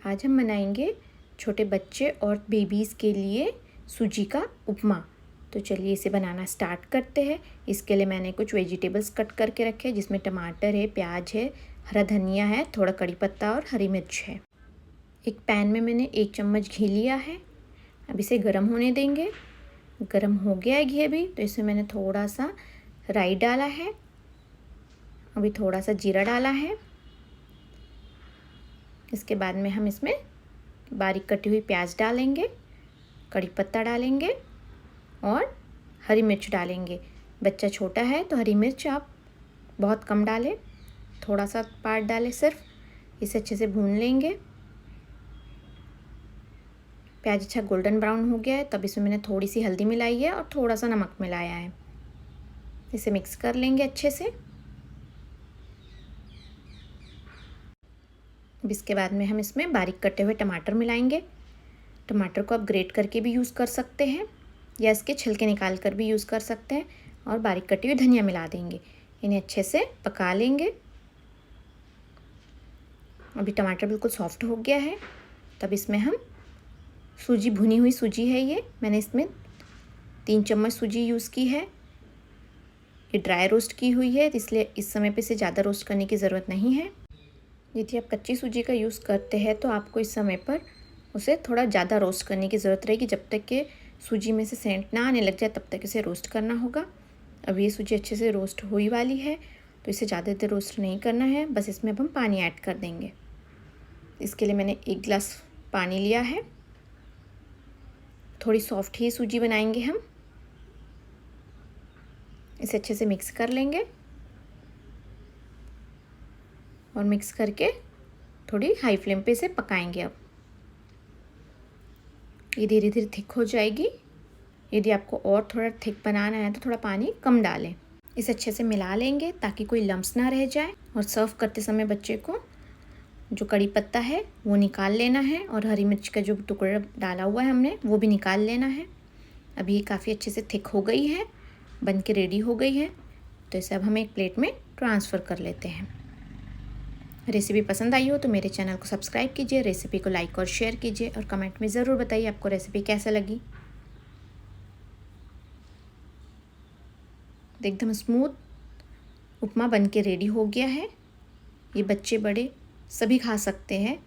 आज हम बनाएंगे छोटे बच्चे और बेबीज़ के लिए सूजी का उपमा। तो चलिए इसे बनाना स्टार्ट करते हैं। इसके लिए मैंने कुछ वेजिटेबल्स कट करके रखे हैं, जिसमें टमाटर है, प्याज है, हरा धनिया है, थोड़ा कड़ी पत्ता और हरी मिर्च है। एक पैन में मैंने 1 चम्मच घी लिया है। अब इसे गर्म होने देंगे। गर्म हो गया है घी अभी, तो इसमें मैंने थोड़ा सा राई डाला है, अभी थोड़ा सा जीरा डाला है। इसके बाद में हम इसमें बारीक कटी हुई प्याज डालेंगे, कड़ी पत्ता डालेंगे और हरी मिर्च डालेंगे। बच्चा छोटा है तो हरी मिर्च आप बहुत कम डालें, थोड़ा सा पार्ट डालें सिर्फ। इसे अच्छे से भून लेंगे। प्याज अच्छा गोल्डन ब्राउन हो गया है, तब इसमें मैंने थोड़ी सी हल्दी मिलाई है और थोड़ा सा नमक मिलाया है। इसे मिक्स कर लेंगे अच्छे से। अब इसके बाद में हम इसमें बारीक कटे हुए टमाटर मिलाएंगे। टमाटर को आप ग्रेट करके भी यूज़ कर सकते हैं या इसके छिलके निकाल कर भी यूज़ कर सकते हैं। और बारीक कटी हुई धनिया मिला देंगे। इन्हें अच्छे से पका लेंगे। अभी टमाटर बिल्कुल सॉफ्ट हो गया है, तब इसमें हम सूजी, भुनी हुई सूजी है ये, मैंने इसमें 3 चम्मच सूजी यूज़ की है। ये ड्राई रोस्ट की हुई है, इसलिए इस समय पे इसे ज़्यादा रोस्ट करने की ज़रूरत नहीं है। यदि आप कच्ची सूजी का यूज़ करते हैं तो आपको इस समय पर उसे थोड़ा ज़्यादा रोस्ट करने की ज़रूरत रहेगी। जब तक कि सूजी में से सेंट ना आने लग जाए तब तक इसे रोस्ट करना होगा। अब ये सूजी अच्छे से रोस्ट हुई वाली है, तो इसे ज़्यादा देर रोस्ट नहीं करना है, बस इसमें अब हम पानी ऐड कर देंगे। इसके लिए मैंने 1 गिलास पानी लिया है। थोड़ी सॉफ्ट ही सूजी बनाएंगे हम। इसे अच्छे से मिक्स कर लेंगे और मिक्स करके थोड़ी हाई फ्लेम पे इसे पकाएंगे। अब ये धीरे धीरे थिक हो जाएगी। यदि आपको और थोड़ा थिक बनाना है तो थोड़ा पानी कम डालें। इसे अच्छे से मिला लेंगे ताकि कोई लम्स ना रह जाए। और सर्व करते समय बच्चे को जो कड़ी पत्ता है वो निकाल लेना है और हरी मिर्च का जो टुकड़ा डाला हुआ है हमने वो भी निकाल लेना है। अभी ये काफ़ी अच्छे से थिक हो गई है, बन के रेडी हो गई है। तो इसे अब हम एक प्लेट में ट्रांसफ़र कर लेते हैं। रेसिपी पसंद आई हो तो मेरे चैनल को सब्सक्राइब कीजिए, रेसिपी को लाइक और शेयर कीजिए और कमेंट में ज़रूर बताइए आपको रेसिपी कैसा लगी। एकदम स्मूथ उपमा बन के रेडी हो गया है। ये बच्चे बड़े सभी खा सकते हैं।